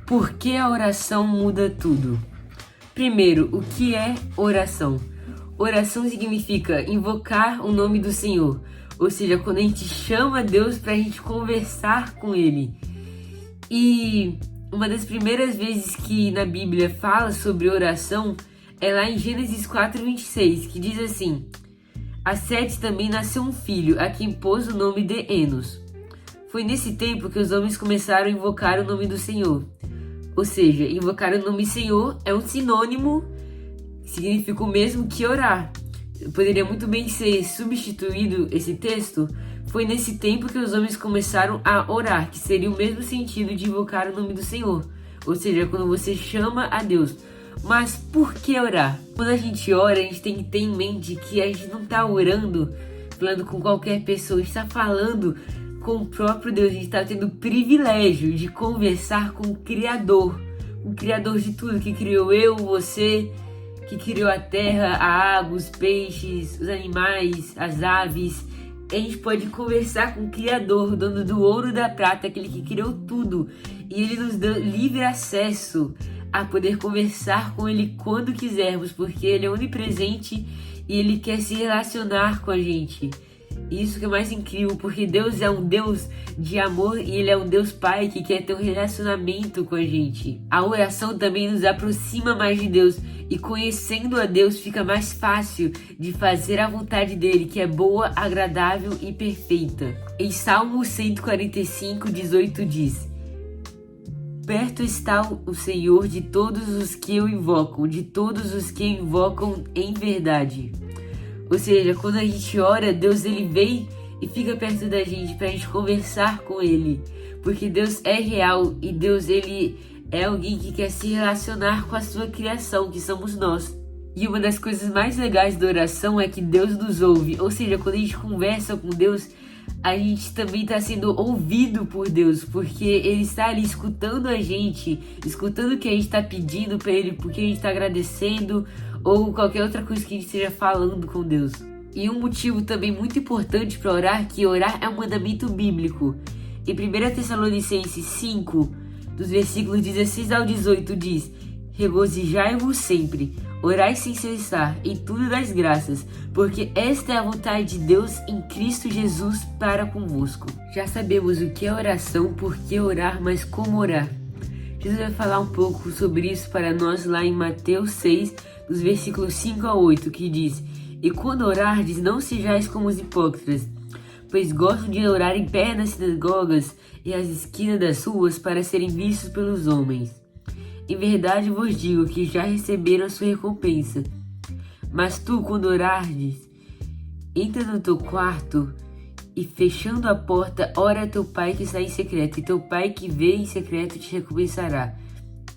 Por que a oração muda tudo? Primeiro, o que é oração? Oração significa invocar o nome do Senhor, ou seja, quando a gente chama Deus para a gente conversar com Ele. E uma das primeiras vezes que na Bíblia fala sobre oração é lá em Gênesis 4:26, que diz assim: a Sete também nasceu um filho, a quem pôs o nome de Enos. Foi nesse tempo que os homens começaram a invocar o nome do Senhor. Ou seja, invocar o nome Senhor é um sinônimo, significa o mesmo que orar. Poderia muito bem ser substituído esse texto. Foi nesse tempo que os homens começaram a orar, que seria o mesmo sentido de invocar o nome do Senhor. Ou seja, quando você chama a Deus. Mas por que orar? Quando a gente ora, a gente tem que ter em mente que a gente não está orando, falando com qualquer pessoa, a gente está falando com o próprio Deus. A gente está tendo o privilégio de conversar com o Criador de tudo, que criou eu, você, que criou a terra, a água, os peixes, os animais, as aves. A gente pode conversar com o Criador, o dono do ouro e da prata, aquele que criou tudo. E Ele nos dá livre acesso a poder conversar com Ele quando quisermos, porque Ele é onipresente e Ele quer se relacionar com a gente. Isso que é mais incrível, porque Deus é um Deus de amor e Ele é um Deus Pai que quer ter um relacionamento com a gente. A oração também nos aproxima mais de Deus, e conhecendo a Deus fica mais fácil de fazer a vontade dEle, que é boa, agradável e perfeita. Em Salmo 145:18 diz: perto está o Senhor de todos os que o invocam, de todos os que o invocam em verdade. Ou seja, quando a gente ora, Deus ele vem e fica perto da gente para a gente conversar com Ele. Porque Deus é real e Deus ele é alguém que quer se relacionar com a sua criação, que somos nós. E uma das coisas mais legais da oração é que Deus nos ouve. Ou seja, quando a gente conversa com Deus, a gente também está sendo ouvido por Deus, porque Ele está ali escutando a gente, escutando o que a gente está pedindo para Ele, porque a gente está agradecendo, ou qualquer outra coisa que a gente esteja falando com Deus. E um motivo também muito importante para orar, que orar é um mandamento bíblico. Em 1 Tessalonicenses 5, dos versículos 16 ao 18, diz: regozijai-vos sempre, orai sem cessar, em tudo dais graças, porque esta é a vontade de Deus em Cristo Jesus para convosco. Já sabemos o que é oração, por que orar, mas como orar. Jesus vai falar um pouco sobre isso para nós lá em Mateus 6, dos versículos 5 a 8, que diz: e quando orardes, não sejais como os hipócritas, pois gostam de orar em pé nas sinagogas e às esquinas das ruas para serem vistos pelos homens. Em verdade vos digo que já receberam a sua recompensa. Mas tu, quando orardes, entra no teu quarto e, fechando a porta, ora a teu pai que está em secreto, e teu pai que vê em secreto te recompensará.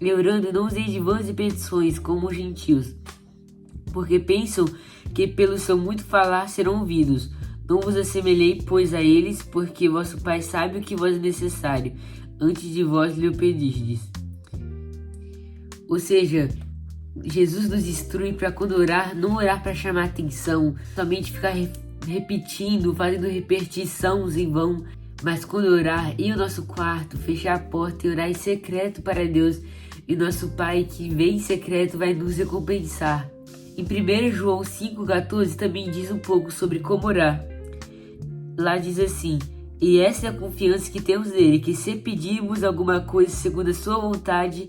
E orando, não useis de vãs repetições como os gentios, porque pensam que pelo seu muito falar serão ouvidos. Não vos assemelhei, pois, a eles, porque vosso pai sabe o que vos é necessário, antes de vós lhe o pedirdes. Ou seja, Jesus nos instrui para quando orar, não orar para chamar atenção, somente ficar repetindo, fazendo repetições em vão, mas quando orar, ir ao nosso quarto, fechar a porta e orar em secreto para Deus, e nosso Pai que vem em secreto vai nos recompensar. Em 1 João 5,14 também diz um pouco sobre como orar. Lá diz assim: e essa é a confiança que temos nele, que se pedirmos alguma coisa segundo a sua vontade,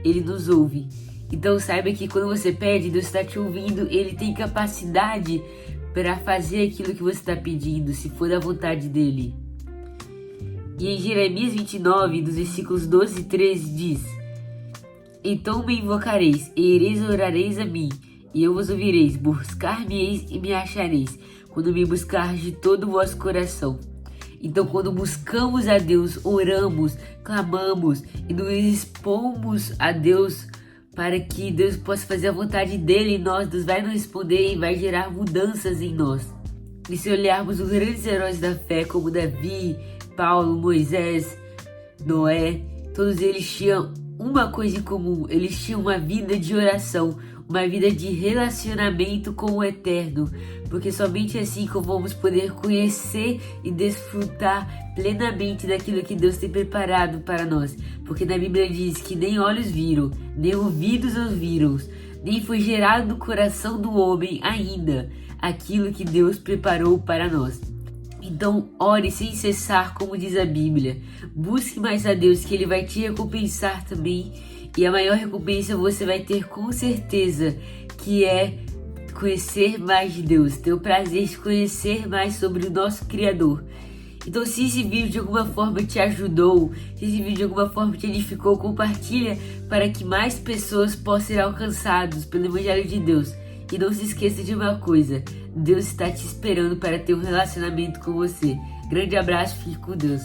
Ele nos ouve. Então saiba que quando você pede, Deus está te ouvindo. Ele tem capacidade para fazer aquilo que você está pedindo, se for da vontade dele. E em Jeremias 29, dos versículos 12 e 13 diz: então me invocareis, e ireis e orareis a mim, e eu vos ouvireis, buscar-me-eis e me achareis, quando me buscardes de todo o vosso coração. Então, quando buscamos a Deus, oramos, clamamos e nos expomos a Deus para que Deus possa fazer a vontade dele em nós, Deus vai nos responder e vai gerar mudanças em nós. E se olharmos os grandes heróis da fé, como Davi, Paulo, Moisés, Noé, todos eles tinham uma coisa em comum: eles tinham uma vida de oração, uma vida de relacionamento com o Eterno, porque somente assim que vamos poder conhecer e desfrutar plenamente daquilo que Deus tem preparado para nós, porque na Bíblia diz que nem olhos viram, nem ouvidos ouviram, nem foi gerado no coração do homem ainda aquilo que Deus preparou para nós. Então, ore sem cessar, como diz a Bíblia. Busque mais a Deus, que Ele vai te recompensar também. E a maior recompensa você vai ter com certeza, que é conhecer mais de Deus, ter o prazer de conhecer mais sobre o nosso Criador. Então, se esse vídeo de alguma forma te ajudou, se esse vídeo de alguma forma te edificou, compartilha para que mais pessoas possam ser alcançadas pelo Evangelho de Deus. E não se esqueça de uma coisa: Deus está te esperando para ter um relacionamento com você. Grande abraço, fique com Deus.